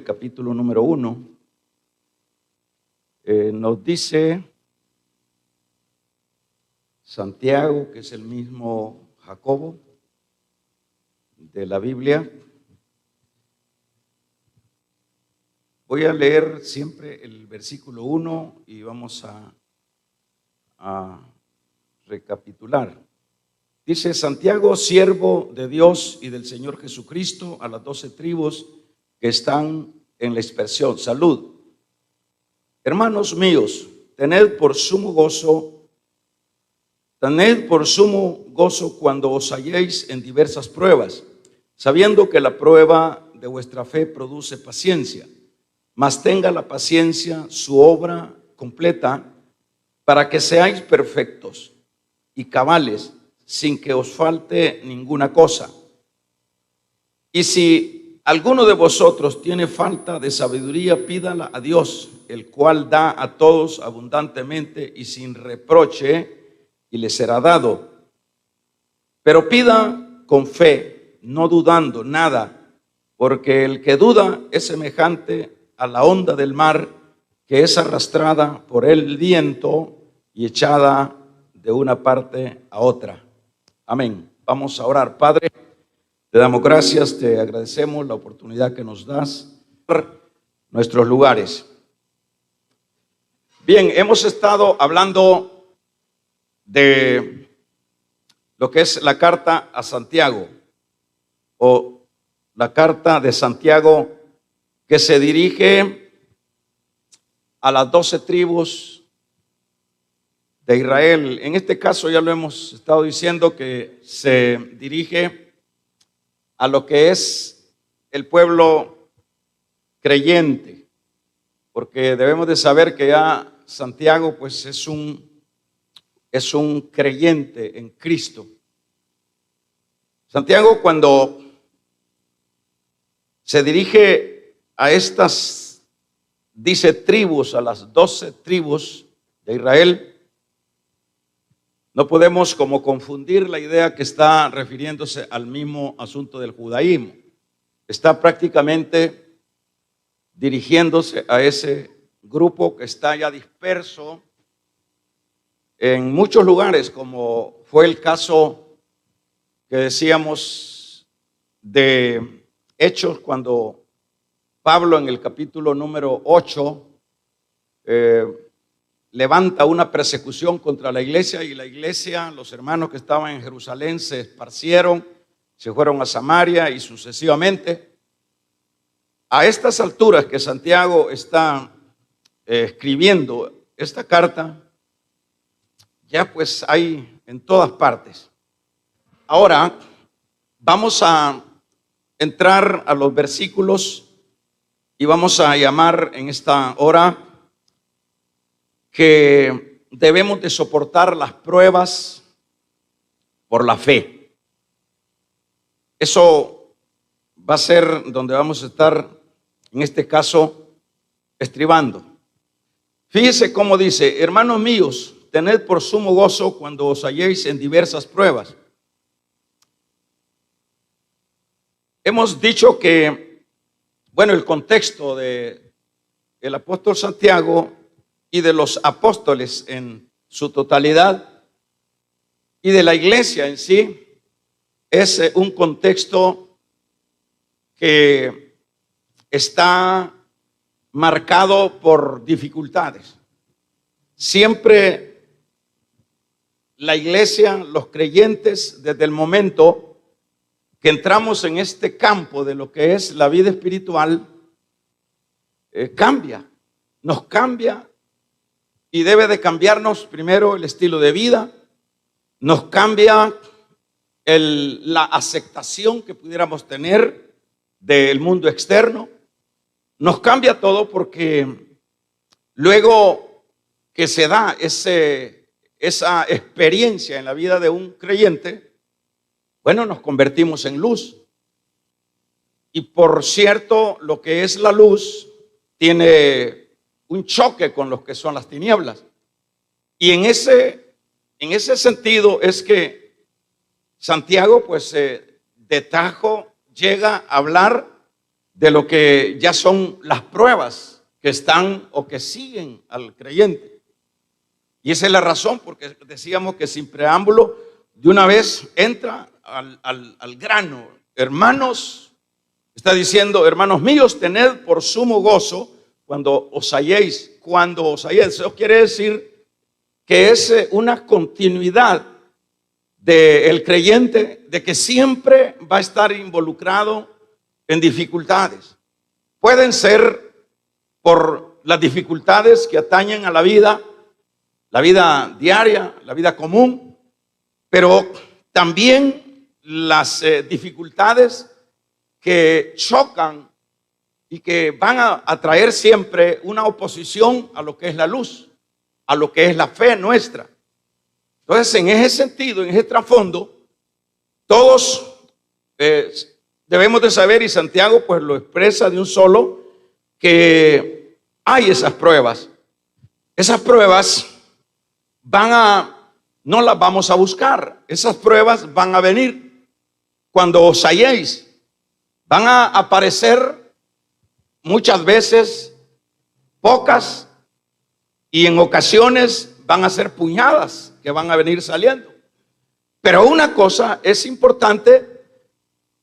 el capítulo número 1, nos dice Santiago, que es el mismo Jacobo de la Biblia. Voy a leer siempre el versículo 1 y vamos a recapitular. Dice: Santiago, siervo de Dios y del Señor Jesucristo, a las 12 tribus que están en la dispersión. Salud. Hermanos míos, tened por sumo gozo cuando os halléis en diversas pruebas, sabiendo que la prueba de vuestra fe produce paciencia. Mas tenga la paciencia su obra completa, para que seáis perfectos y cabales, sin que os falte ninguna cosa. Y si alguno de vosotros tiene falta de sabiduría, pídala a Dios, el cual da a todos abundantemente y sin reproche, y le será dado. Pero pida con fe, no dudando nada, porque el que duda es semejante a la onda del mar, que es arrastrada por el viento y echada de una parte a otra. Amén. Vamos a orar. Padre, te damos gracias, te agradecemos la oportunidad que nos das en nuestros lugares. Bien, hemos estado hablando de lo que es la carta a Santiago, o la carta de Santiago, que se dirige a las 12 tribus de Israel. En este caso ya lo hemos estado diciendo, que se dirige a lo que es el pueblo creyente, porque debemos de saber que ya Santiago pues es un creyente en Cristo. Santiago, cuando se dirige a estas, dice tribus, a las 12 tribus de Israel, no podemos como confundir la idea que está refiriéndose al mismo asunto del judaísmo. Está prácticamente dirigiéndose a ese grupo que está ya disperso en muchos lugares, como fue el caso que decíamos de Hechos, cuando Pablo en el capítulo número 8 levanta una persecución contra la iglesia, y la iglesia, los hermanos que estaban en Jerusalén se esparcieron, se fueron a Samaria y sucesivamente. A estas alturas que Santiago está escribiendo esta carta, ya pues hay en todas partes. Ahora vamos a entrar a los versículos y vamos a llamar en esta hora que debemos de soportar las pruebas por la fe. Eso va a ser donde vamos a estar, en este caso, estribando. Fíjese cómo dice: hermanos míos, tened por sumo gozo cuando os halléis en diversas pruebas. Hemos dicho que, bueno, el contexto de el apóstol Santiago y de los apóstoles en su totalidad y de la iglesia en sí es un contexto que está marcado por dificultades. Siempre la iglesia, los creyentes, desde el momento que entramos en este campo de lo que es la vida espiritual, nos cambia, y debe de cambiarnos primero el estilo de vida, nos cambia la aceptación que pudiéramos tener del mundo externo, nos cambia todo, porque luego que se da esa experiencia en la vida de un creyente, bueno, nos convertimos en luz. Y por cierto, lo que es la luz tiene un choque con lo que son las tinieblas. Y en ese sentido es que Santiago pues de tajo llega a hablar de lo que ya son las pruebas que están o que siguen al creyente. Y esa es la razón, porque decíamos que sin preámbulo, de una vez entra al grano. Hermanos, está diciendo, hermanos míos, tened por sumo gozo cuando os halléis. Eso quiere decir que es una continuidad del creyente, de que siempre va a estar involucrado en dificultades. Pueden ser por las dificultades que atañen a la vida diaria, la vida común, pero también las dificultades que chocan y que van a traer siempre una oposición a lo que es la luz, a lo que es la fe nuestra. Entonces, en ese sentido, en ese trasfondo, todos debemos de saber, y Santiago pues lo expresa de un solo, que hay esas pruebas. Esas pruebas no las vamos a buscar. Esas pruebas van a venir cuando os halléis. Van a aparecer muchas veces, pocas, y en ocasiones van a ser puñadas que van a venir saliendo. Pero una cosa es importante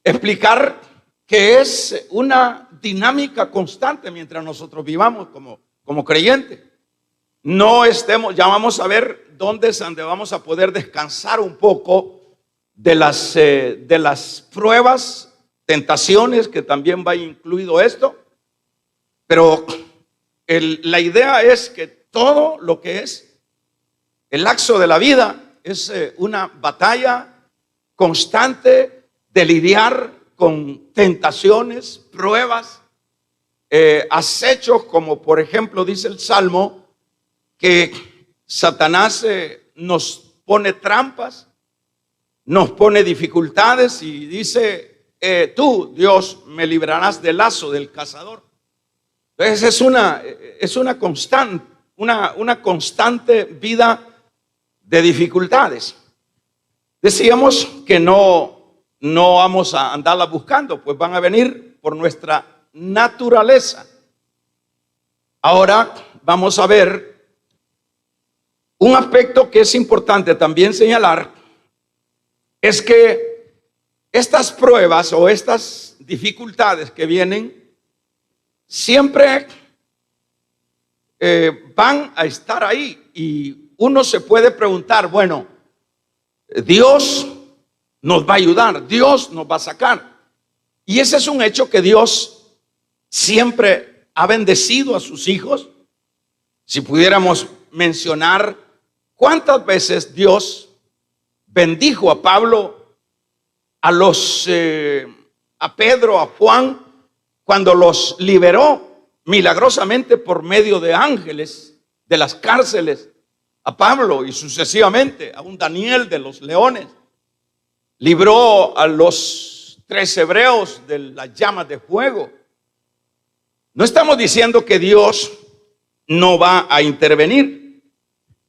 explicar, que es una dinámica constante mientras nosotros vivamos como creyentes. Ya vamos a ver dónde es donde vamos a poder descansar un poco de las pruebas, tentaciones, que también va incluido esto. Pero la idea es que todo lo que es el lapso de la vida es una batalla constante de lidiar con tentaciones, pruebas, acechos, como por ejemplo dice el Salmo, que Satanás nos pone trampas, nos pone dificultades y dice, tú, Dios, me librarás del lazo del cazador. Entonces es una constante vida de dificultades. Decíamos que no vamos a andarla buscando, pues van a venir por nuestra naturaleza. Ahora vamos a ver un aspecto que es importante también señalar, es que estas pruebas o estas dificultades que vienen siempre van a estar ahí, y uno se puede preguntar, bueno, Dios nos va a ayudar, Dios nos va a sacar. Y ese es un hecho, que Dios siempre ha bendecido a sus hijos. Si pudiéramos mencionar cuántas veces Dios bendijo a Pablo, a Pedro, a Juan, cuando los liberó milagrosamente por medio de ángeles de las cárceles, a Pablo, y sucesivamente a un Daniel de los leones. Libró a los 3 hebreos de las llamas de fuego. No estamos diciendo que Dios no va a intervenir,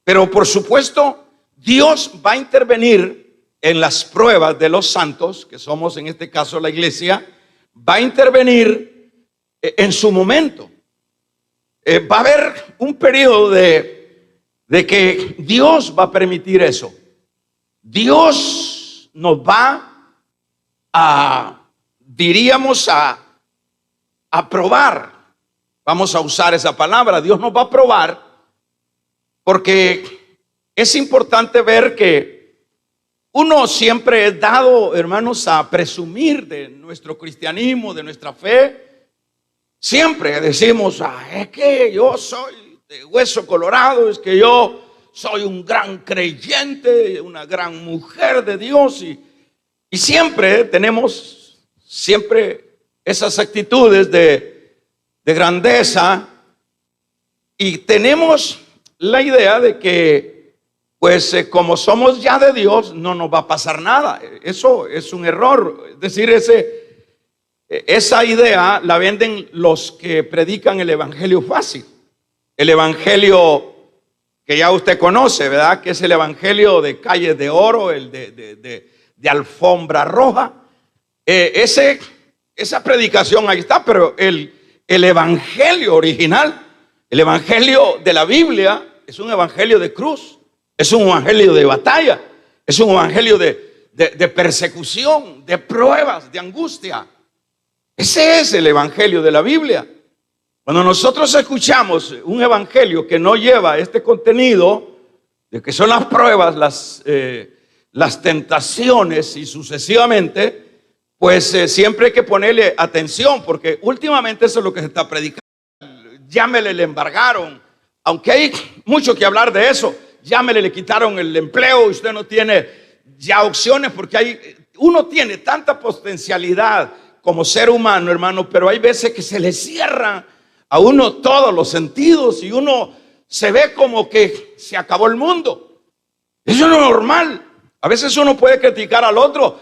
pero por supuesto Dios va a intervenir en las pruebas de los santos, que somos en este caso la iglesia. Va a intervenir en su momento. Va a haber un periodo de que Dios va a permitir eso. Dios nos va a probar. Vamos a usar esa palabra. Dios nos va a probar, porque es importante ver que uno siempre es dado, hermanos, a presumir de nuestro cristianismo, de nuestra fe. Siempre decimos, es que yo soy de hueso colorado, es que yo soy un gran creyente, una gran mujer de Dios, y siempre tenemos esas actitudes de grandeza, y tenemos la idea de que pues como somos ya de Dios, no nos va a pasar nada. Eso es un error. Es decir, esa idea la venden los que predican el evangelio fácil. El evangelio que ya usted conoce, ¿verdad? Que es el evangelio de calles de oro, el de alfombra roja. Ese esa predicación ahí está, pero el evangelio original, el evangelio de la Biblia, es un evangelio de cruz, es un evangelio de batalla, es un evangelio de persecución, de pruebas, de angustia. Ese es el evangelio de la Biblia. Cuando nosotros escuchamos un evangelio que no lleva este contenido, de que son las pruebas, las tentaciones y sucesivamente, pues siempre hay que ponerle atención, porque últimamente eso es lo que se está predicando. Llámele, le embargaron, aunque hay mucho que hablar de eso. Llámele, le quitaron el empleo, usted no tiene ya opciones, porque uno tiene tanta potencialidad como ser humano, hermano, pero hay veces que se le cierran a uno todos los sentidos y uno se ve como que se acabó el mundo. Eso no es normal. A veces uno puede criticar al otro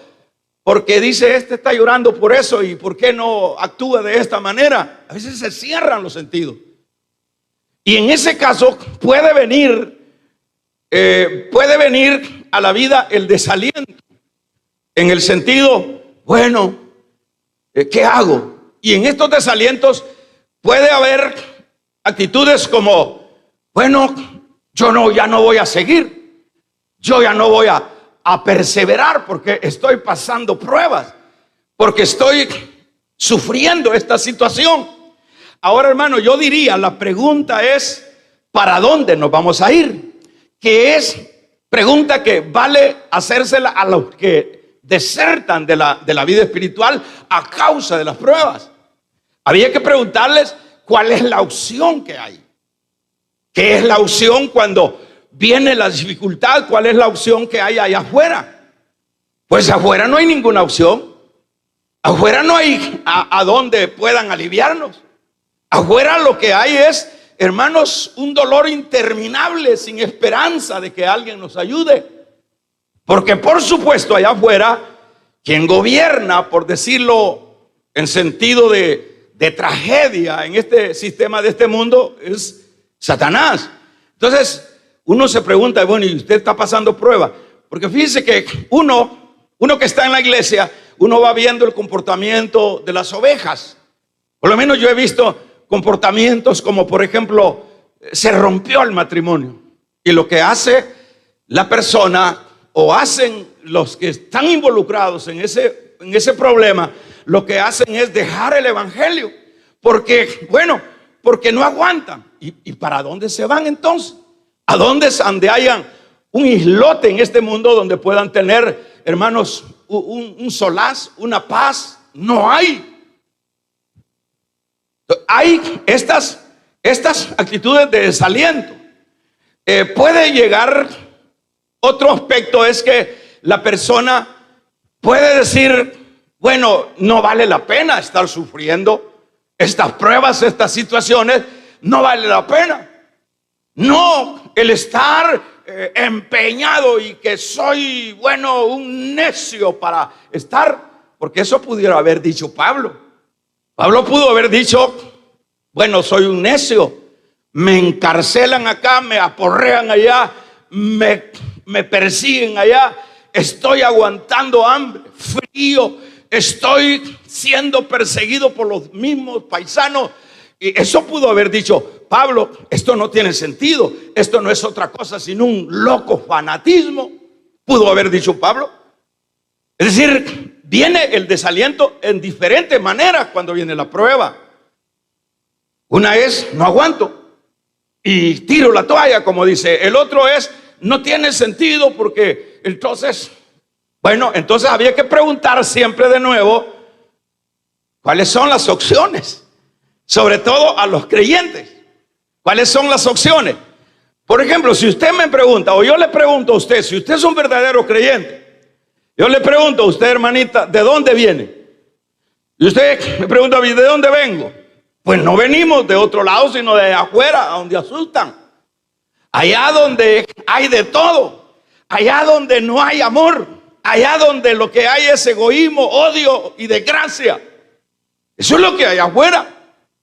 porque dice, este está llorando por eso y por qué no actúa de esta manera. A veces se cierran los sentidos. Y en ese caso puede venir a la vida el desaliento, en el sentido, bueno, ¿qué hago? Y en estos desalientos puede haber actitudes como, bueno, ya no voy a seguir, yo ya no voy a perseverar porque estoy pasando pruebas, porque estoy sufriendo esta situación. Ahora, hermano, yo diría, la pregunta es, ¿para dónde nos vamos a ir? Que es pregunta que vale hacérsela a los que desertan de la vida espiritual a causa de las pruebas. Había que preguntarles cuál es la opción que hay. ¿Qué es la opción cuando viene la dificultad? ¿Cuál es la opción que hay allá afuera? Pues afuera no hay ninguna opción. Afuera no hay a donde puedan aliviarnos. Afuera lo que hay es, hermanos, un dolor interminable sin esperanza de que alguien nos ayude. Porque por supuesto allá afuera, quien gobierna, por decirlo en sentido de tragedia en este sistema de este mundo, es Satanás. Entonces uno se pregunta, bueno, ¿y usted está pasando prueba? Porque fíjese que uno que está en la iglesia, uno va viendo el comportamiento de las ovejas. Por lo menos yo he visto comportamientos como, por ejemplo, se rompió el matrimonio. Y lo que hace la persona, o hacen los que están involucrados en ese problema, lo que hacen es dejar el evangelio. Porque no aguantan. ¿Y para dónde se van entonces? ¿A dónde hayan un islote en este mundo donde puedan tener, hermanos, un solaz, una paz? No hay. Hay estas actitudes de desaliento. Puede llegar, otro aspecto es que la persona puede decir, bueno, no vale la pena estar sufriendo estas pruebas, estas situaciones, no vale la pena. No, el estar empeñado y que soy, un necio para estar, porque eso pudiera haber dicho Pablo. Pablo pudo haber dicho, soy un necio, me encarcelan acá, me aporrean allá, me persiguen allá, estoy aguantando hambre, frío, estoy siendo perseguido por los mismos paisanos. Y eso pudo haber dicho Pablo, esto no tiene sentido, esto no es otra cosa sino un loco fanatismo. Pudo haber dicho Pablo. Es decir, viene el desaliento en diferentes maneras cuando viene la prueba. Una es, no aguanto y tiro la toalla, como dice. El otro es, no tiene sentido porque entonces había que preguntar siempre de nuevo, ¿cuáles son las opciones? Sobre todo a los creyentes. ¿Cuáles son las opciones? Por ejemplo, si usted me pregunta, o yo le pregunto a usted, si usted es un verdadero creyente, yo le pregunto a usted, hermanita, ¿de dónde viene? Y usted me pregunta a mí, ¿de dónde vengo? Pues no venimos de otro lado, sino de afuera, a donde asustan. Allá donde hay de todo. Allá donde no hay amor. Allá donde lo que hay es egoísmo, odio y desgracia. Eso es lo que hay afuera.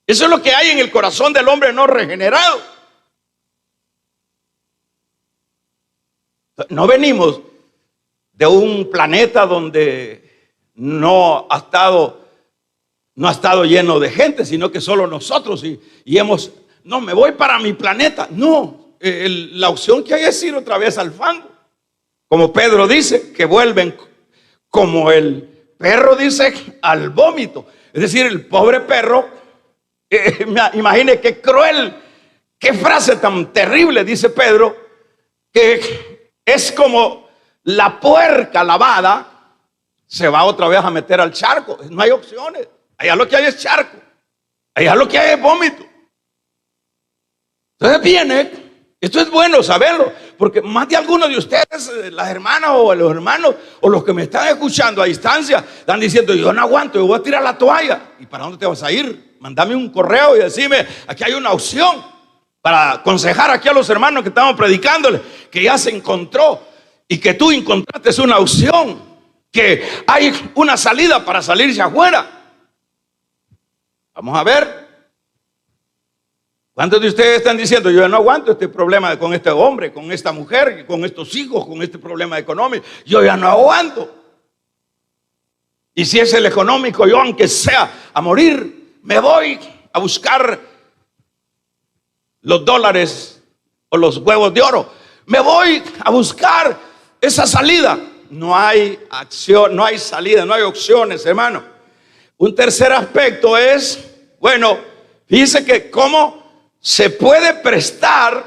Eso es lo que hay en el corazón del hombre no regenerado. No venimos de un planeta donde no ha estado no ha estado lleno de gente, sino que solo nosotros y hemos, no, me voy para mi planeta. No, la opción que hay es ir otra vez al fango. Como Pedro dice, que vuelven como el perro dice al vómito. Es decir, el pobre perro, imagine qué cruel, qué frase tan terrible dice Pedro, que es como la puerca lavada, se va otra vez a meter al charco. No hay opciones. Allá lo que hay es charco. Allá lo que hay es vómito. Entonces viene, esto es bueno saberlo, porque más de algunos de ustedes, las hermanas o los hermanos, o los que me están escuchando a distancia, están diciendo, yo no aguanto, yo voy a tirar la toalla. ¿Y para dónde te vas a ir? Mándame un correo y decime, aquí hay una opción para aconsejar aquí a los hermanos que estamos predicándoles, que ya se encontró y que tú encontraste una opción, que hay una salida para salirse afuera. Vamos a ver. ¿Cuántos de ustedes están diciendo, yo no aguanto este problema con este hombre, con esta mujer, con estos hijos, con este problema económico? Yo ya no aguanto. Y si es el económico, yo aunque sea a morir, me voy a buscar los dólares o los huevos de oro. Me voy a buscar esa salida. No hay acción, no hay salida, no hay opciones, hermano. Un tercer aspecto es, bueno, fíjense que cómo se puede prestar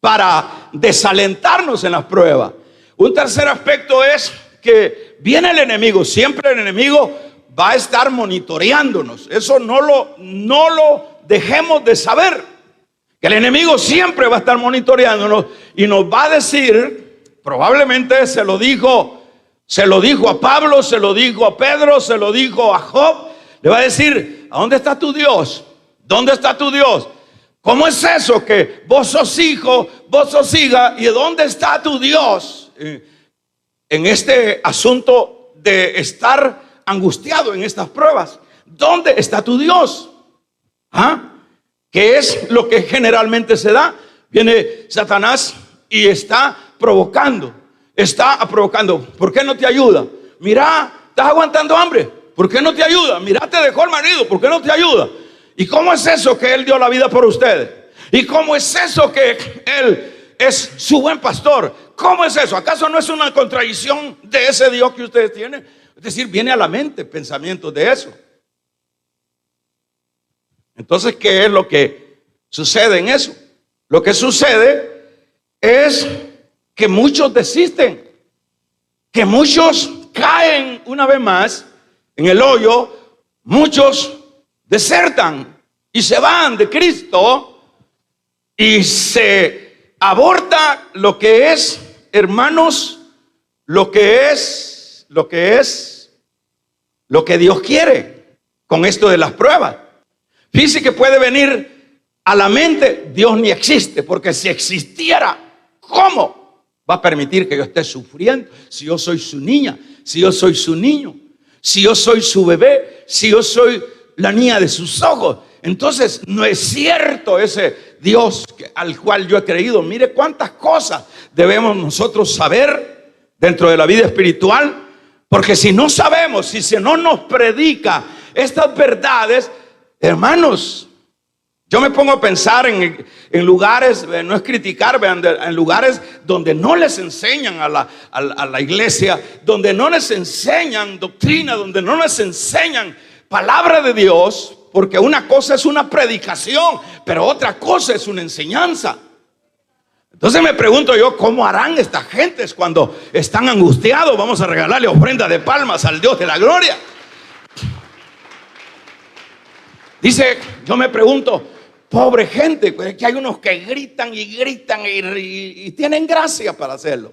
para desalentarnos en las pruebas. Un tercer aspecto es que viene el enemigo, siempre el enemigo va a estar monitoreándonos. Eso no lo dejemos de saber, que el enemigo siempre va a estar monitoreándonos y nos va a decir, probablemente se lo dijo a Pablo, se lo dijo a Pedro, se lo dijo a Job. Le va a decir, ¿a dónde está tu Dios? ¿Dónde está tu Dios? ¿Cómo es eso que vos sos hijo, vos sos hija? ¿Y dónde está tu Dios? En este asunto de estar angustiado en estas pruebas, ¿dónde está tu Dios? ¿Ah? ¿Qué es lo que generalmente se da? Viene Satanás y está provocando. ¿Por qué no te ayuda? Mira, estás aguantando hambre. ¿Por qué no te ayuda? Mira, te dejó el marido. ¿Por qué no te ayuda? ¿Y cómo es eso que él dio la vida por ustedes? ¿Y cómo es eso que él es su buen pastor? ¿Cómo es eso? ¿Acaso no es una contradicción de ese Dios que ustedes tienen? Es decir, viene a la mente pensamientos de eso. Entonces, ¿qué es lo que sucede en eso? Lo que sucede es que muchos desisten, que muchos caen una vez más en el hoyo, muchos desertan y se van de Cristo y se aborta lo que es, hermanos, lo que Dios quiere con esto de las pruebas. Fíjese que puede venir a la mente, Dios ni existe, porque si existiera, ¿cómo va a permitir que yo esté sufriendo? Si yo soy su niña, si yo soy su niño, si yo soy su bebé, si yo soy la niña de sus ojos. Entonces no es cierto ese Dios al cual yo he creído. Mire cuántas cosas debemos nosotros saber dentro de la vida espiritual, porque si no sabemos, si se no nos predica estas verdades, hermanos, yo me pongo a pensar en lugares, no es criticar, en lugares donde no les enseñan a la iglesia, donde no les enseñan doctrina, donde no les enseñan palabra de Dios, porque una cosa es una predicación, pero otra cosa es una enseñanza. Entonces me pregunto yo, ¿cómo harán estas gentes cuando están angustiados? Vamos a regalarle ofrenda de palmas al Dios de la gloria. Dice, yo me pregunto, pobre gente, pues que hay unos que gritan y tienen gracia para hacerlo.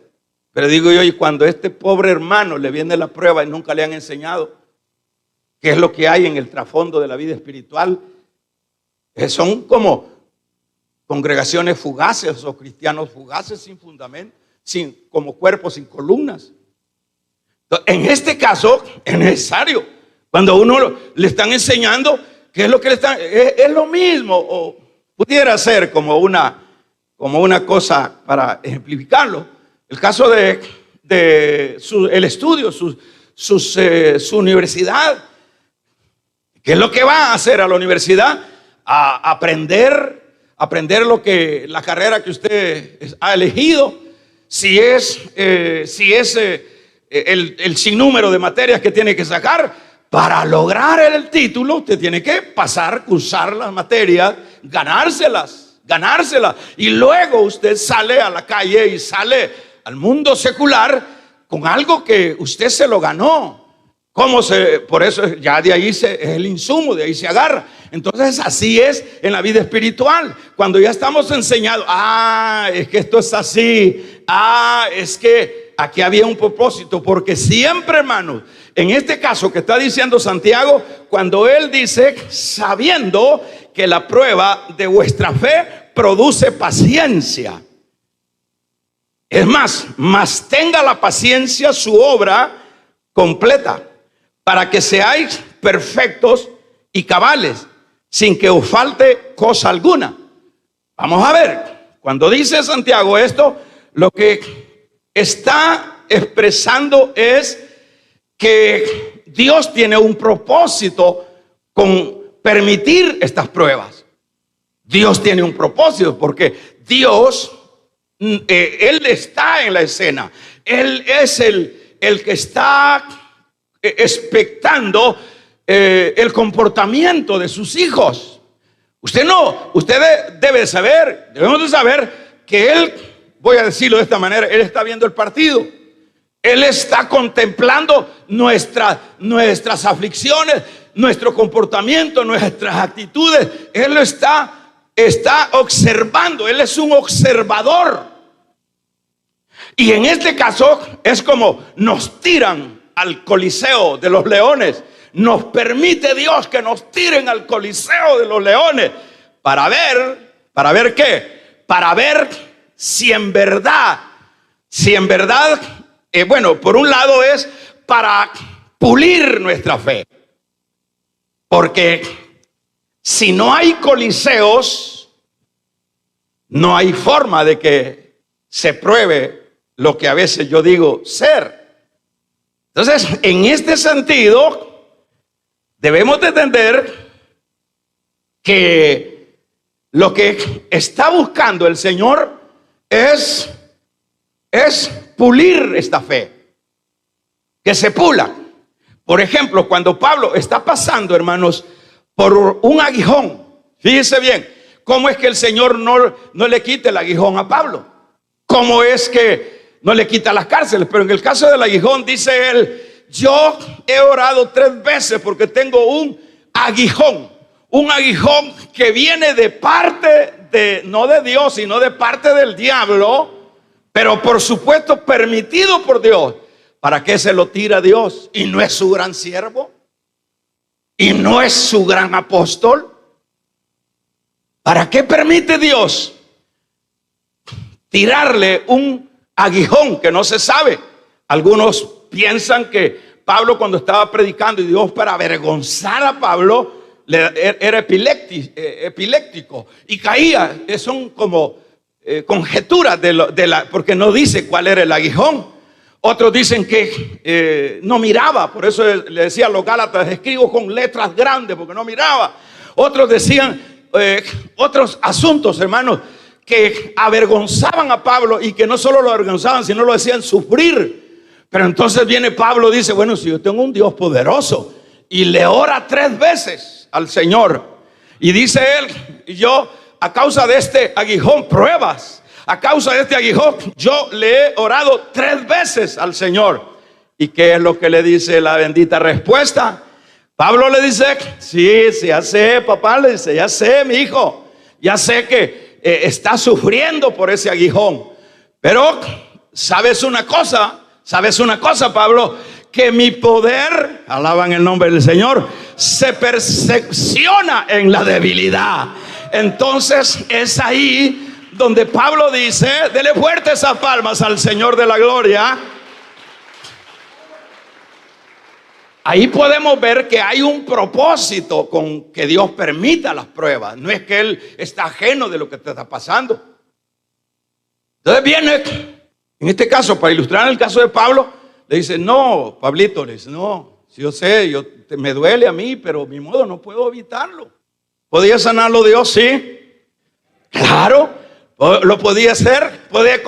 Pero digo yo, y cuando a este pobre hermano le viene la prueba y nunca le han enseñado qué es lo que hay en el trasfondo de la vida espiritual, son como congregaciones fugaces o cristianos fugaces sin fundamento, como cuerpos sin columnas. Entonces, en este caso es necesario, cuando a uno le están enseñando, ¿qué es lo que le están? Es lo mismo, o pudiera ser como una cosa para ejemplificarlo. El caso de el estudio, su universidad. ¿Qué es lo que va a hacer a la universidad? A aprender la carrera que usted ha elegido. Si es el sinnúmero de materias que tiene que sacar. Para lograr el título, usted tiene que pasar, cursar las materias, ganárselas. Y luego usted sale a la calle y sale al mundo secular con algo que usted se lo ganó. Por eso ya de ahí es el insumo, de ahí se agarra. Entonces así es en la vida espiritual. Cuando ya estamos enseñados, es que esto es así, es que aquí había un propósito, porque siempre, hermanos, en este caso que está diciendo Santiago, cuando él dice, sabiendo que la prueba de vuestra fe produce paciencia. Es más tenga la paciencia su obra completa, para que seáis perfectos y cabales, sin que os falte cosa alguna. Vamos a ver, cuando dice Santiago esto, lo que está expresando es que Dios tiene un propósito con permitir estas pruebas. Dios tiene un propósito, porque Dios, Él está en la escena. Él es el que está expectando el comportamiento de sus hijos. Usted debemos de saber que Él, voy a decirlo de esta manera, Él está viendo el partido. Él está contemplando nuestras aflicciones, nuestro comportamiento, nuestras actitudes. Él lo está observando. Él es un observador. Y en este caso es como nos tiran al Coliseo de los Leones. Nos permite Dios que nos tiren al Coliseo de los Leones para ver qué, para ver si en verdad, por un lado es para pulir nuestra fe, porque si no hay coliseos, no hay forma de que se pruebe lo que a veces yo digo ser. Entonces, en este sentido, debemos de entender que lo que está buscando el Señor es pulir esta fe, que se pula. Por ejemplo, cuando Pablo está pasando, hermanos, por un aguijón, fíjense bien, cómo es que el Señor no le quita el aguijón a Pablo, cómo es que no le quita las cárceles. Pero en el caso del aguijón, dice él, yo he orado 3 veces porque tengo un aguijón que viene de parte no de Dios, sino de parte del diablo, pero por supuesto permitido por Dios. ¿Para qué se lo tira a Dios? ¿Y no es su gran siervo? ¿Y no es su gran apóstol? ¿Para qué permite Dios tirarle un aguijón que no se sabe? Algunos piensan que Pablo, cuando estaba predicando, y Dios, para avergonzar a Pablo, era epiléptico y caía. Son como conjeturas porque no dice cuál era el aguijón. Otros dicen que no miraba, por eso le decía a los Gálatas, escribo con letras grandes porque no miraba. Otros decían otros asuntos, hermanos, que avergonzaban a Pablo, y que no solo lo avergonzaban, sino lo hacían sufrir. Pero entonces viene Pablo y dice, bueno, si yo tengo un Dios poderoso, y le ora 3 veces al Señor, y dice él, yo a causa de este aguijón, pruebas, a causa de este aguijón, yo le he orado 3 veces al Señor. ¿Y qué es lo que le dice la bendita respuesta? Pablo le dice, sí, ya sé, papá, le dice, ya sé, mi hijo, ya sé que está sufriendo por ese aguijón, pero ¿sabes una cosa, Pablo? Que mi poder, alaban el nombre del Señor, se perfecciona en la debilidad. Entonces es ahí donde Pablo dice, dele fuertes esas palmas al Señor de la gloria. Ahí podemos ver que hay un propósito con que Dios permita las pruebas. No es que Él está ajeno de lo que te está pasando. Entonces viene, en este caso, para ilustrar el caso de Pablo, le dice, no, Pablito, le dice, no, Sí, yo sé, me duele a mí, pero mi modo no puedo evitarlo. ¿Podía sanarlo Dios? Sí. Claro, lo podía hacer. ¿Puede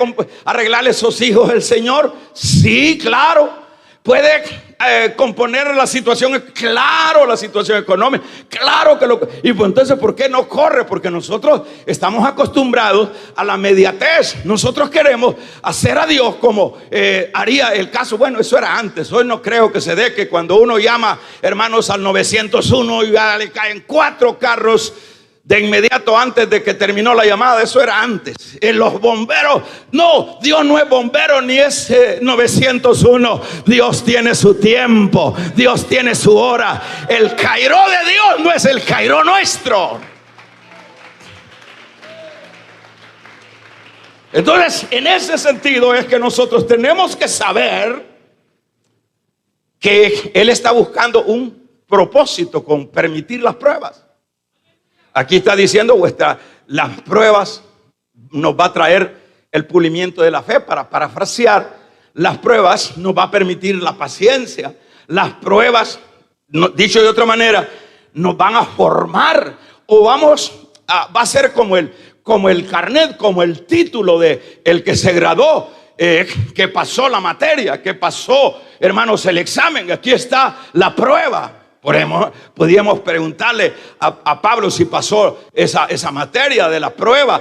arreglarle esos hijos el Señor? Sí, claro. ¿Puede componer la situación? Claro, la situación económica. Claro que y pues entonces, ¿por qué no corre? Porque nosotros estamos acostumbrados a la inmediatez. Nosotros queremos hacer a Dios como haría el caso. Bueno, eso era antes. Hoy no creo que se dé que cuando uno llama, hermanos, al 901 y ya le caen 4 carros de inmediato antes de que terminó la llamada. Eso era antes. En los bomberos, no, Dios no es bombero ni es 901. Dios tiene su tiempo, Dios tiene su hora. El Cairo de Dios no es el Cairo nuestro. Entonces, en ese sentido es que nosotros tenemos que saber que Él está buscando un propósito con permitir las pruebas. Aquí está diciendo, las pruebas nos va a traer el pulimiento de la fe. Para parafrasear, las pruebas nos va a permitir la paciencia. Las pruebas, dicho de otra manera, nos van a formar. O va a ser como el carnet, como el título de el que se graduó, que pasó la materia, que pasó, hermanos, el examen. Aquí está la prueba. Podríamos preguntarle a Pablo si pasó esa materia de la prueba,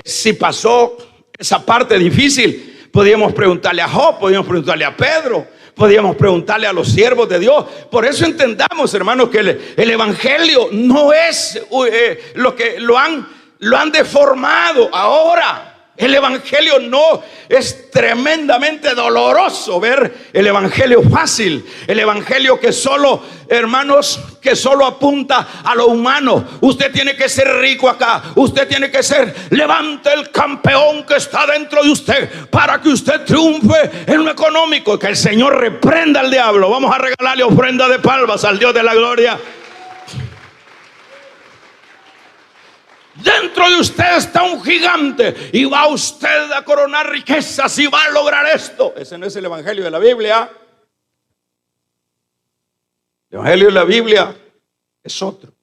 si pasó esa parte difícil. Podríamos preguntarle a Job, podríamos preguntarle a Pedro, podríamos preguntarle a los siervos de Dios. Por eso entendamos, hermanos, que el evangelio no es lo que lo han deformado ahora. El evangelio no es tremendamente doloroso ver el evangelio fácil, el evangelio que solo, hermanos, que solo apunta a lo humano. Usted tiene que ser rico acá, usted tiene que levante el campeón que está dentro de usted para que usted triunfe en lo económico. Que el Señor reprenda al diablo. Vamos a regalarle ofrenda de palmas al Dios de la gloria. Dentro de usted está un gigante y va usted a coronar riquezas y va a lograr esto. Ese no es el evangelio de la Biblia. El evangelio de la Biblia es otro.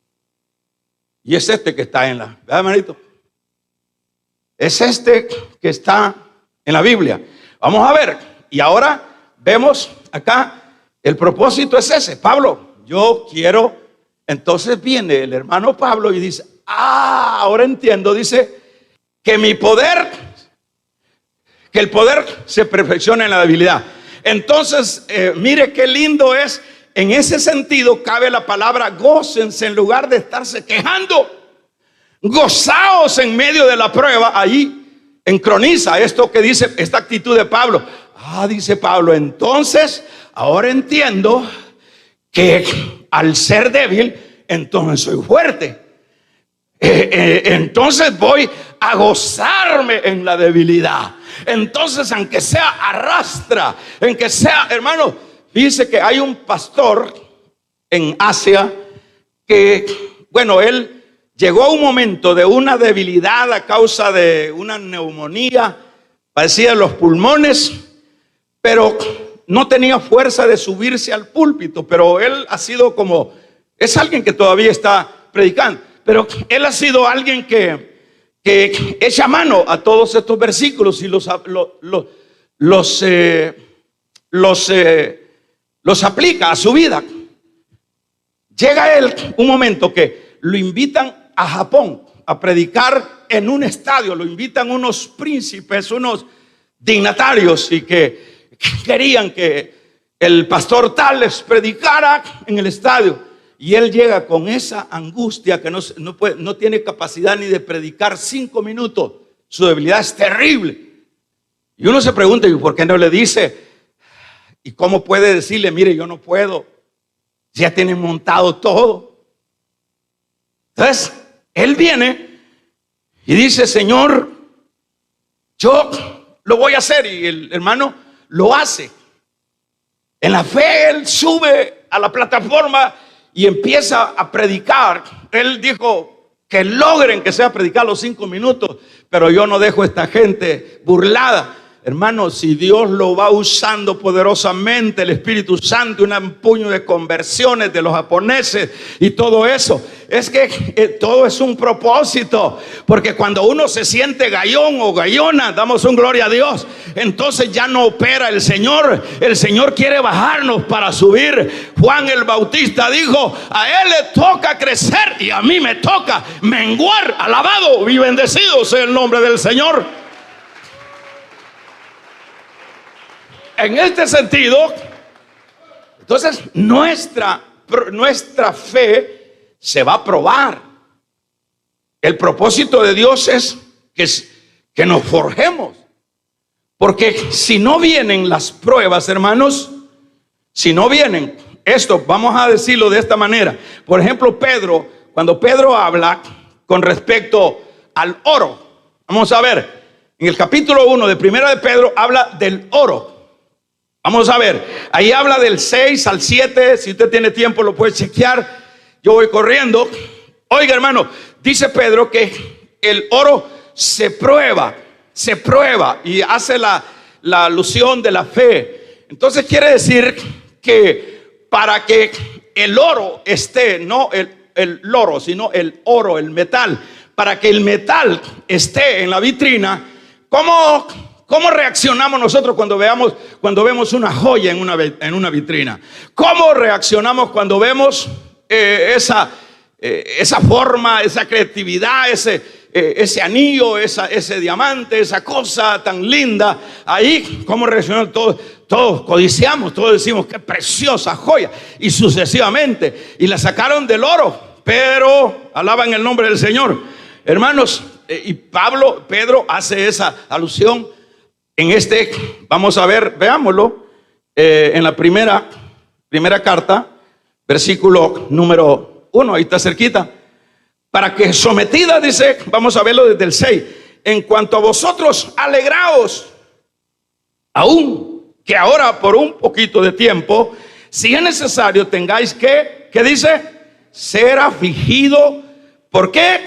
Y es este que está en la, ¿verdad, hermanito? Es este que está en la Biblia. Vamos a ver. Y ahora vemos acá, el propósito es ese. Pablo, yo quiero. Entonces viene el hermano Pablo y dice: ahora entiendo. Dice que el poder se perfecciona en la debilidad. Entonces, mire qué lindo es. En ese sentido cabe la palabra gócense en lugar de estarse quejando. Gozaos en medio de la prueba. Ahí encroniza esto que dice esta actitud de Pablo. Dice Pablo, entonces ahora entiendo que al ser débil, entonces soy fuerte. Entonces voy a gozarme en la debilidad. Entonces, aunque sea arrastra, aunque sea, hermano, dice que hay un pastor en Asia que, bueno, él llegó a un momento de una debilidad a causa de una neumonía, padecía los pulmones, pero no tenía fuerza de subirse al púlpito. Pero él ha sido es alguien que todavía está predicando. Pero él ha sido alguien que echa mano a todos estos versículos y los aplica a su vida. Llega él un momento que lo invitan a Japón a predicar en un estadio. Lo invitan unos príncipes, unos dignatarios, y que querían que el pastor tal les predicara en el estadio. Y él llega con esa angustia que no tiene capacidad ni de predicar 5 minutos. Su debilidad es terrible. Y uno se pregunta, ¿y por qué no le dice? ¿Y cómo puede decirle, mire, yo no puedo? Ya tienen montado todo. Entonces, él viene y dice, Señor, yo lo voy a hacer. Y el hermano lo hace. En la fe, él sube a la plataforma y empieza a predicar. Él dijo que logren que sea predicar los 5 minutos, pero yo no dejo a esta gente burlada. hermano, si Dios lo va usando poderosamente, el Espíritu Santo, un puño de conversiones de los japoneses y todo eso, es que todo es un propósito. Porque cuando uno se siente gallón o gallona, damos un gloria a Dios, entonces ya no opera el Señor. El Señor quiere bajarnos para subir. Juan el Bautista dijo: a Él le toca crecer y a mí me toca menguar. Alabado y bendecido sea el nombre del Señor. En este sentido, entonces nuestra fe se va a probar. El propósito de Dios es que nos forjemos. Porque si no vienen las pruebas, hermanos, si no vienen, esto vamos a decirlo de esta manera. Por ejemplo, Pedro, cuando Pedro habla con respecto al oro, vamos a ver, en el capítulo 1 de Primera de Pedro habla del oro. Vamos a ver, ahí habla del 6 al 7, si usted tiene tiempo lo puede chequear, yo voy corriendo. Oiga, hermano, dice Pedro que el oro se prueba y hace la alusión de la fe. Entonces quiere decir que para que el oro esté, no el loro, sino el oro, el metal, para que el metal esté en la vitrina, ¿cómo reaccionamos nosotros cuando vemos una joya en una vitrina? ¿Cómo reaccionamos cuando vemos esa forma, esa creatividad, ese anillo, ese diamante, esa cosa tan linda? Ahí, ¿cómo reaccionamos todos? Todos codiciamos, todos decimos: qué preciosa joya, y sucesivamente. Y la sacaron del oro, pero alaban el nombre del Señor, hermanos. Y Pedro hace esa alusión en vamos a ver, veámoslo, en la primera carta, versículo número 1, ahí está cerquita. Para que sometida, dice, vamos a verlo desde el 6. En cuanto a vosotros, alegraos, aún que ahora por un poquito de tiempo, si es necesario, tengáis que, ¿qué dice? Ser afligido. ¿Por qué?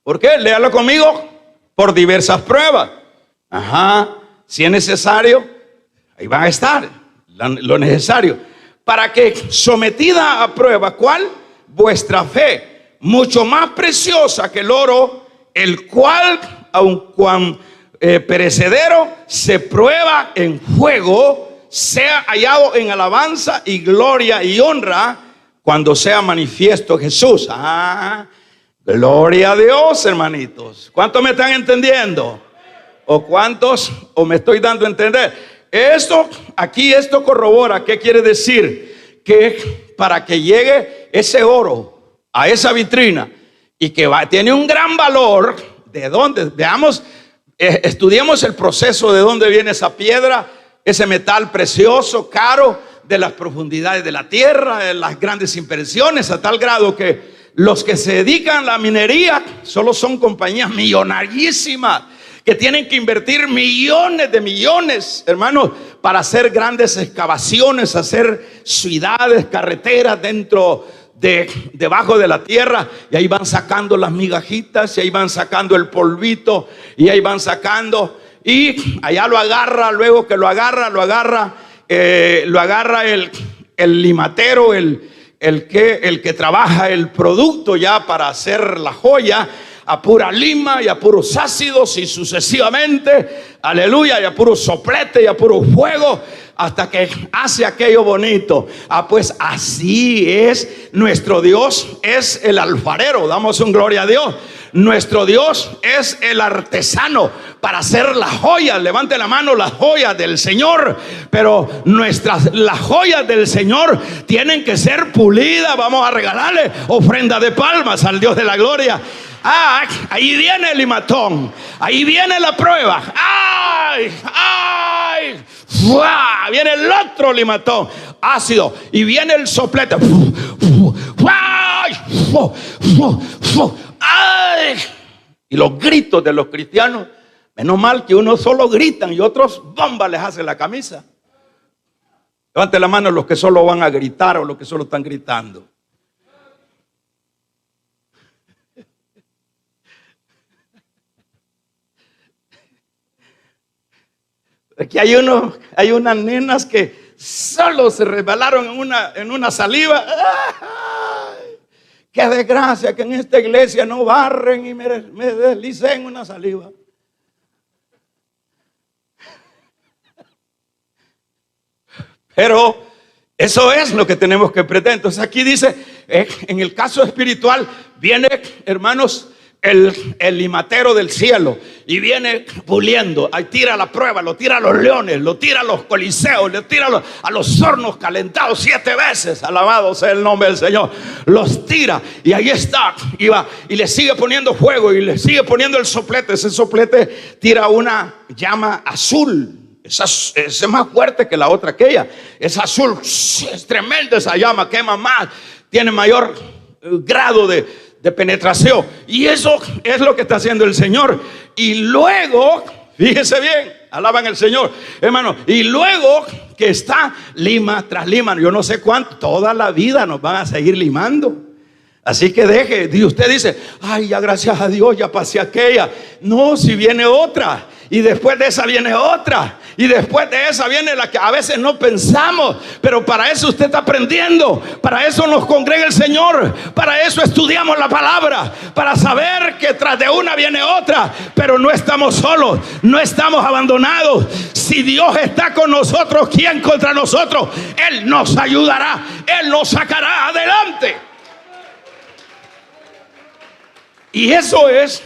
¿Por qué? Léalo conmigo. Por diversas pruebas. Ajá, si es necesario, ahí van a estar lo necesario. Para que sometida a prueba, ¿cuál? Vuestra fe, mucho más preciosa que el oro, el cual, aun cuan perecedero, se prueba en fuego, sea hallado en alabanza y gloria y honra cuando sea manifiesto Jesús. Gloria a Dios, hermanitos. ¿Cuántos me están entendiendo? ¿O cuántos? ¿O me estoy dando a entender? Esto corrobora. ¿Qué quiere decir? Que para que llegue ese oro a esa vitrina y que tiene un gran valor, ¿de dónde? Veamos, estudiemos el proceso de dónde viene esa piedra, ese metal precioso, caro, de las profundidades de la tierra, de las grandes inversiones, a tal grado que los que se dedican a la minería solo son compañías millonarísimas que tienen que invertir millones de millones, hermanos, para hacer grandes excavaciones, hacer ciudades, carreteras debajo de la tierra. Y ahí van sacando las migajitas, y ahí van sacando el polvito, y ahí van sacando, y allá lo agarra, luego que lo agarra el limatero, el que trabaja el producto ya para hacer la joya, a pura lima y a puros ácidos y sucesivamente, aleluya, y a puro soplete y a puro fuego, hasta que hace aquello bonito. Pues así es nuestro Dios, es el alfarero. Damos un gloria a Dios. Nuestro Dios es el artesano para hacer las joyas. Levante la mano, las joyas del Señor. Pero las joyas del Señor tienen que ser pulidas. Vamos a regalarle ofrenda de palmas al Dios de la gloria. Ahí viene el limatón, ahí viene la prueba. Viene el otro limatón ácido, y viene el soplete. Y los gritos de los cristianos, menos mal que unos solo gritan y otros bombas les hacen la camisa. Levante la mano los que solo van a gritar o los que solo están gritando. Aquí hay unas nenas que solo se resbalaron en una saliva. ¡Ay! Qué desgracia que en esta iglesia no barren y me deslicé en una saliva. Pero eso es lo que tenemos que pretender. Entonces aquí dice, en el caso espiritual, viene, hermanos, el limatero del cielo y viene puliendo. Ahí tira la prueba, lo tira a los leones, lo tira a los coliseos, lo tira a los hornos calentados 7 veces. Alabado sea el nombre del Señor. Los tira y ahí está. Y va y le sigue poniendo fuego y le sigue poniendo el soplete. Ese soplete tira una llama azul. Es más fuerte que la otra, aquella. Es azul, es tremenda esa llama, quema más, tiene mayor grado de penetración. Y eso es lo que está haciendo el Señor. Y luego, fíjese bien, alaban al Señor, hermano. Y luego que está lima tras lima, yo no sé cuánto, toda la vida nos van a seguir limando. Así que usted dice, ay, ya gracias a Dios, ya pasé aquella. No, si viene otra. Y después de esa viene otra. Y después de esa viene la que a veces no pensamos. Pero para eso usted está aprendiendo. Para eso nos congrega el Señor. Para eso estudiamos la palabra. Para saber que tras de una viene otra. Pero no estamos solos. No estamos abandonados. Si Dios está con nosotros, ¿quién contra nosotros? Él nos ayudará. Él nos sacará adelante. Y eso es.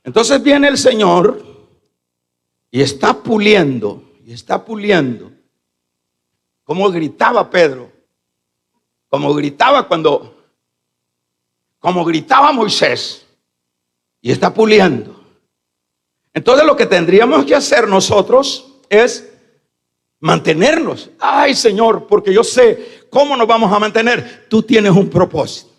Entonces viene el Señor. Y está puliendo, Como gritaba Pedro, como gritaba Moisés, y está puliendo. Entonces lo que tendríamos que hacer nosotros es mantenernos. Ay, Señor, porque yo sé cómo nos vamos a mantener. Tú tienes un propósito.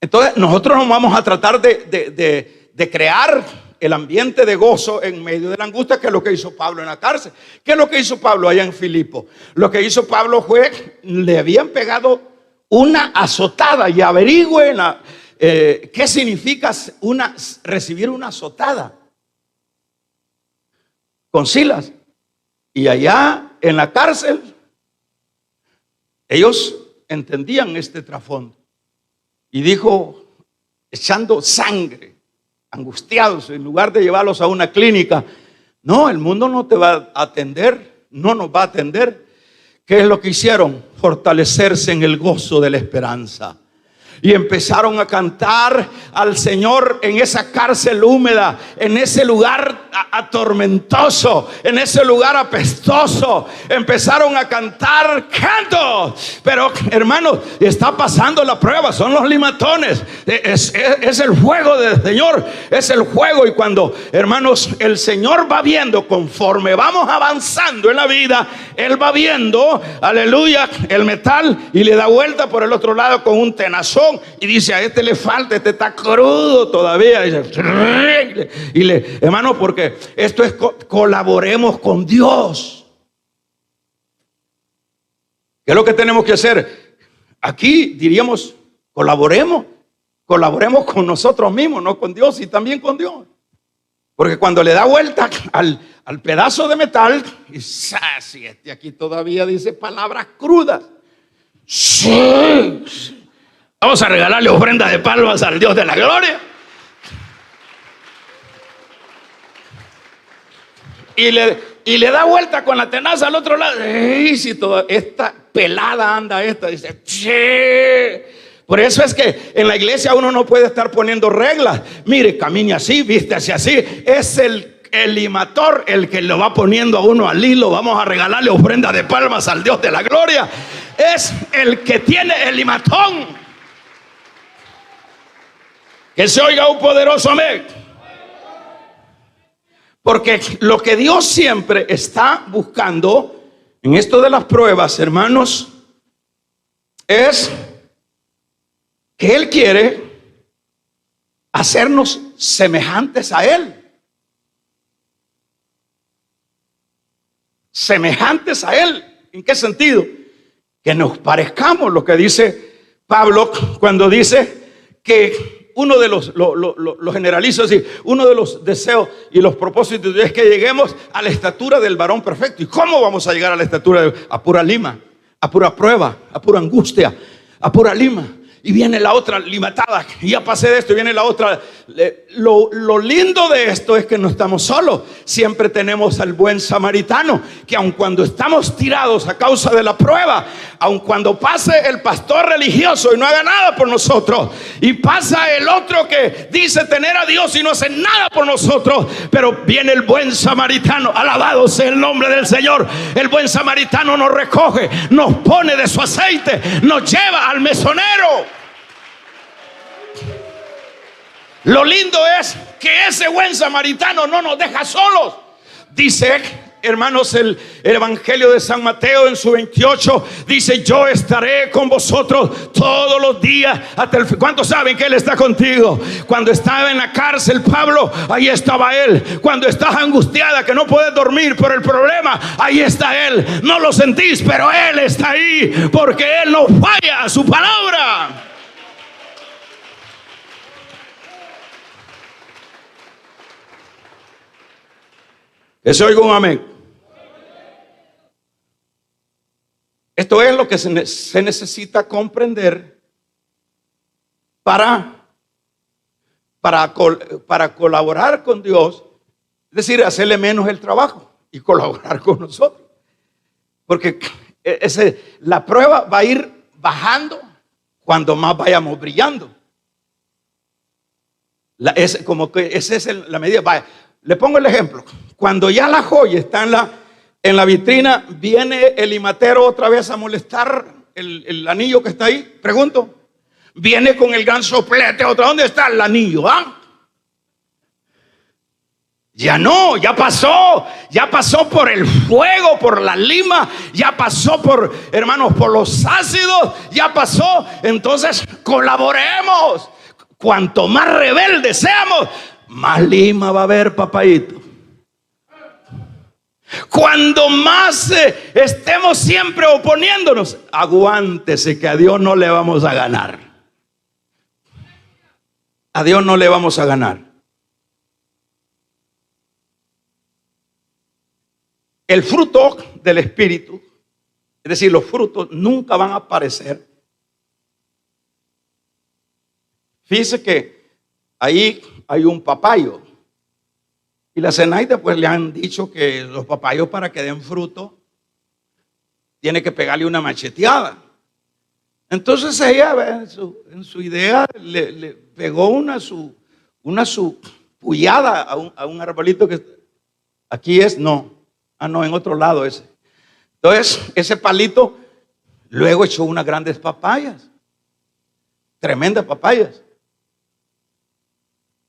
Entonces nosotros nos vamos a tratar de crear el ambiente de gozo en medio de la angustia, que es lo que hizo Pablo en la cárcel. ¿Qué es lo que hizo Pablo allá en Filipo? Lo que hizo Pablo fue, le habían pegado una azotada, y averigüen qué significa recibir una azotada con Silas. Y allá en la cárcel ellos entendían este trasfondo, y dijo, echando sangre, angustiados, en lugar de llevarlos a una clínica. No, el mundo no te va a atender, no nos va a atender. ¿Qué es lo que hicieron? Fortalecerse en el gozo de la esperanza. Y empezaron a cantar al Señor en esa cárcel húmeda, en ese lugar atormentoso, en ese lugar apestoso. Empezaron a cantar cantos. Pero hermanos, está pasando la prueba, son los limatones. Es el fuego del Señor, es el fuego. Y cuando, hermanos, el Señor va viendo, conforme vamos avanzando en la vida, Él va viendo, aleluya, el metal, y le da vuelta por el otro lado con un tenazón. Y dice, a este le falta, este está crudo todavía. Dice, hermano, porque esto es colaboremos con Dios. ¿Qué es lo que tenemos que hacer? Aquí diríamos, colaboremos con nosotros mismos, no con Dios, y también con Dios. Porque cuando le da vuelta al pedazo de metal, y si este aquí todavía dice palabras crudas. Sí. Vamos a regalarle ofrenda de palmas al Dios de la gloria. Y le da vuelta con la tenaza al otro lado. ¡Ey! Si toda esta pelada anda esta, dice, ¡che! Por eso es que en la iglesia uno no puede estar poniendo reglas. Mire, camine así, vístase así. Es el limator el que lo va poniendo a uno al hilo. Vamos a regalarle ofrenda de palmas al Dios de la gloria. Es el que tiene el limatón. Que se oiga un poderoso amén. Porque lo que Dios siempre está buscando en esto de las pruebas, hermanos, es que Él quiere hacernos semejantes a Él. Semejantes a Él. ¿En qué sentido? Que nos parezcamos, lo que dice Pablo cuando dice que uno de lo generalizo así, uno de los deseos y los propósitos de Dios es que lleguemos a la estatura del varón perfecto. ¿Y cómo vamos a llegar a la estatura? A pura lima, a pura prueba, a pura angustia, a pura lima. Y viene la otra limatada, y ya pasé de esto y viene la otra. Lo lindo de esto es que no estamos solos. Siempre tenemos al buen samaritano, que aun cuando estamos tirados a causa de la prueba, aun cuando pase el pastor religioso y no haga nada por nosotros, y pasa el otro que dice tener a Dios y no hace nada por nosotros, pero viene el buen samaritano, alabado sea el nombre del Señor. El buen samaritano nos recoge, nos pone de su aceite, nos lleva al mesonero. Lo lindo es que ese buen samaritano no nos deja solos. Dice, hermanos, el Evangelio de San Mateo en su 28 dice: yo estaré con vosotros todos los días hasta el fin. ¿Cuántos saben que Él está contigo? Cuando estaba en la cárcel Pablo, ahí estaba Él. Cuando estás angustiada que no puedes dormir por el problema, ahí está Él. No lo sentís, pero Él está ahí, porque Él no falla a su palabra. Eso oigo un amén. Esto es lo que se necesita comprender para colaborar con Dios, es decir, hacerle menos el trabajo y colaborar con nosotros. Porque la prueba va a ir bajando cuando más vayamos brillando. Esa es la medida. Vaya, le pongo el ejemplo. Cuando ya la joya está en la vitrina, viene el limatero otra vez a molestar el anillo que está ahí. Pregunto, viene con el gran soplete otra. ¿Dónde está el anillo? Ya no, ya pasó por el fuego, por la lima, ya pasó hermanos, por los ácidos, ya pasó. Entonces colaboremos. Cuanto más rebeldes seamos, más lima va a haber, papaito. Cuando más estemos siempre oponiéndonos, aguántese que a Dios no le vamos a ganar. A Dios no le vamos a ganar. El fruto del Espíritu, es decir, los frutos nunca van a aparecer. Fíjese que ahí hay un papayo. Y la Zenaida pues le han dicho que los papayos, para que den fruto, tiene que pegarle una macheteada. Entonces ella en su idea le pegó una su puyada a un arbolito que aquí es, no, en otro lado ese. Entonces ese palito luego echó unas grandes papayas, tremendas papayas,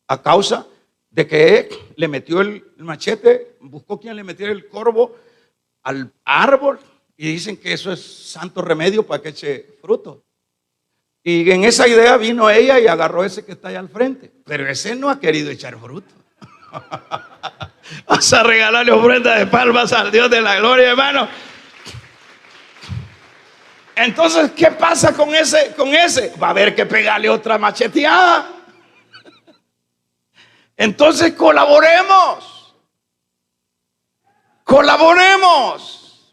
a causa de que le metió el machete, buscó quien le metiera el corvo al árbol, y dicen que eso es santo remedio para que eche fruto. Y en esa idea vino ella y agarró ese que está allá al frente, pero ese no ha querido echar fruto. Vas a regalarle ofrenda de palmas al Dios de la gloria, hermano. Entonces, ¿qué pasa con ese? Va a haber que pegarle otra macheteada. Entonces colaboremos,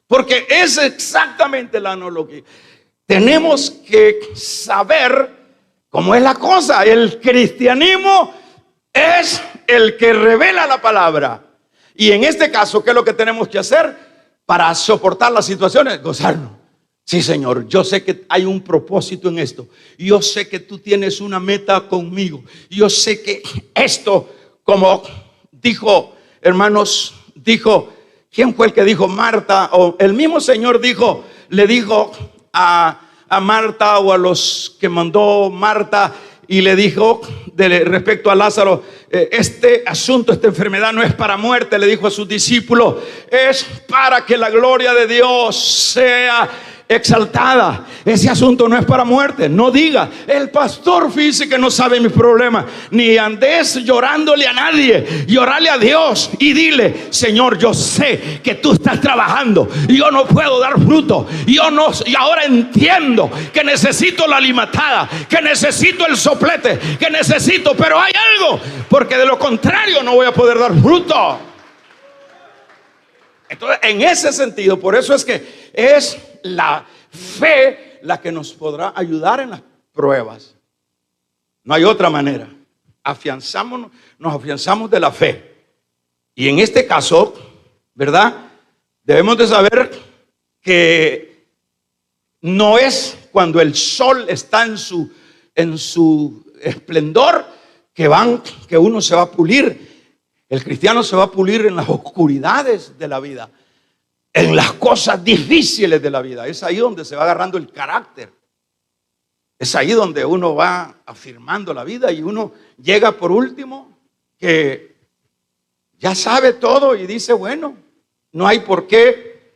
porque es exactamente la analogía. Tenemos que saber cómo es la cosa. El cristianismo es el que revela la palabra. Y en este caso, ¿qué es lo que tenemos que hacer para soportar las situaciones? Gozarnos. Sí, Señor, yo sé que hay un propósito en esto. Yo sé que tú tienes una meta conmigo. Yo sé que esto, como dijo, hermanos, ¿quién fue el que dijo? Marta, o el mismo Señor le dijo a Marta, o a los que mandó Marta, y le dijo respecto a Lázaro: este asunto, esta enfermedad no es para muerte, le dijo a sus discípulos, es para que la gloria de Dios sea exaltada. Ese asunto no es para muerte. No diga, el pastor dice que no sabe mis problemas. Ni andes llorándole a nadie. Llorale a Dios y dile: Señor, yo sé que tú estás trabajando. Yo no puedo dar fruto. Y ahora entiendo que necesito la limatada, que necesito el soplete, que necesito, pero hay algo, porque de lo contrario no voy a poder dar fruto. Entonces, en ese sentido, por eso es que es la fe la que nos podrá ayudar en las pruebas. No hay otra manera. Nos afianzamos de la fe. Y en este caso, ¿verdad? Debemos de saber que no es cuando el sol está en su esplendor que uno se va a pulir. El cristiano se va a pulir en las oscuridades de la vida, en las cosas difíciles de la vida. Es ahí donde se va agarrando el carácter. Es ahí donde uno va afirmando la vida y uno llega por último que ya sabe todo y dice: bueno, no hay por qué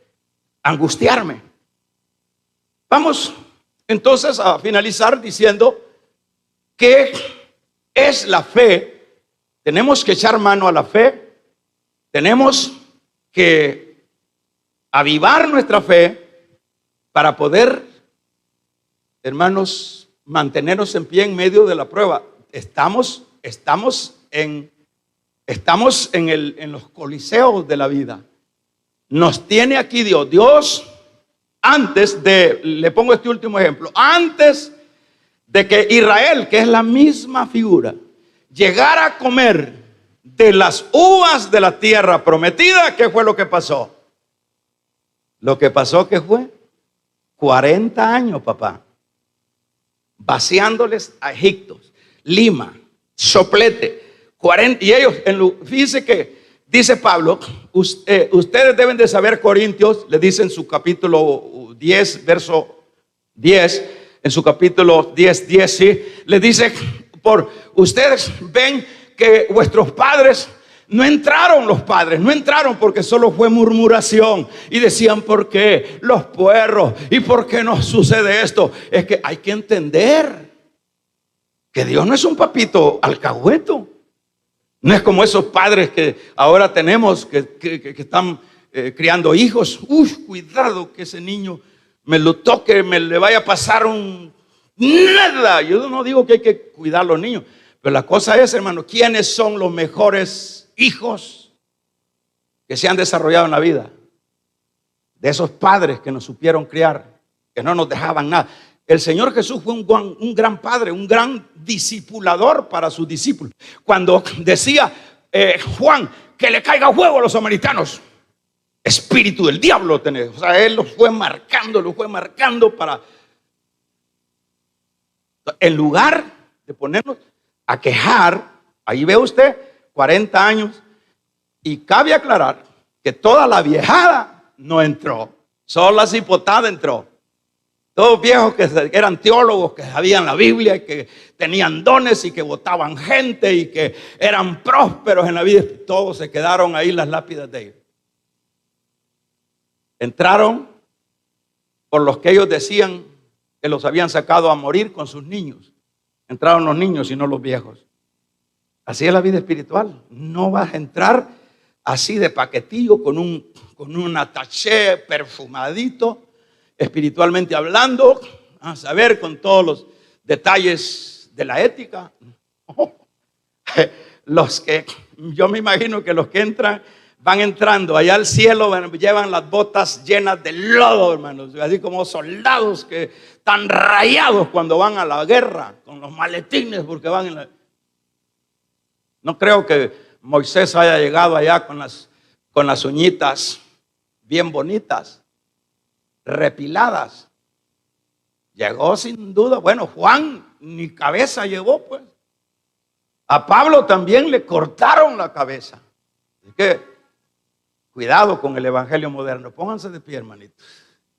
angustiarme. Vamos entonces a finalizar diciendo que es la fe. Tenemos que echar mano a la fe. Tenemos que avivar nuestra fe para poder, hermanos, mantenernos en pie en medio de la prueba. Estamos en los coliseos de la vida. Nos tiene aquí Dios. Dios, le pongo este último ejemplo, antes de que Israel, que es la misma figura, llegara a comer de las uvas de la tierra prometida, ¿qué fue lo que pasó? Lo que pasó, ¿qué fue? 40 años, papá, vaciándoles a Egipto, lima, soplete, 40, y ellos, fíjense que dice Pablo, ustedes deben de saber, Corintios, le dice en su capítulo 10, verso 10, en su capítulo 10, sí, le dice: ustedes ven que vuestros padres no entraron porque solo fue murmuración y decían: ¿por qué los puerros? ¿Y por qué nos sucede esto? Es que hay que entender que Dios no es un papito alcahueto. No es como esos padres que ahora tenemos que están criando hijos. Cuidado que ese niño me lo toque, me le vaya a pasar nada. Yo no digo que hay que cuidar a los niños, pero la cosa es, hermano, ¿quiénes son los mejores hijos que se han desarrollado en la vida? De esos padres que nos supieron criar, que no nos dejaban nada. El Señor Jesús fue un gran padre, un gran discipulador para sus discípulos. Cuando decía Juan que le caiga fuego a los samaritanos, espíritu del diablo tenés. O sea, Él los fue marcando para... En lugar de ponernos a quejar, ahí ve usted 40 años, y cabe aclarar que toda la viejada no entró, solo la cipotada entró. Todos viejos que eran teólogos, que sabían la Biblia y que tenían dones y que votaban gente y que eran prósperos en la vida, todos se quedaron ahí las lápidas de ellos. Entraron por los que ellos decían que los habían sacado a morir con sus niños. Entraron los niños y no los viejos. Así es la vida espiritual. No vas a entrar así de paquetillo con un ataché perfumadito, espiritualmente hablando, a saber, con todos los detalles de la ética. Yo me imagino que los que entran van entrando allá al cielo, llevan las botas llenas de lodo, hermanos, así como soldados que están rayados cuando van a la guerra, con los maletines, porque van en la... No creo que Moisés haya llegado allá con las uñitas bien bonitas, repiladas. Llegó sin duda, bueno, Juan ni cabeza llevó, pues. A Pablo también le cortaron la cabeza. Así que cuidado con el evangelio moderno. Pónganse de pie, hermanitos.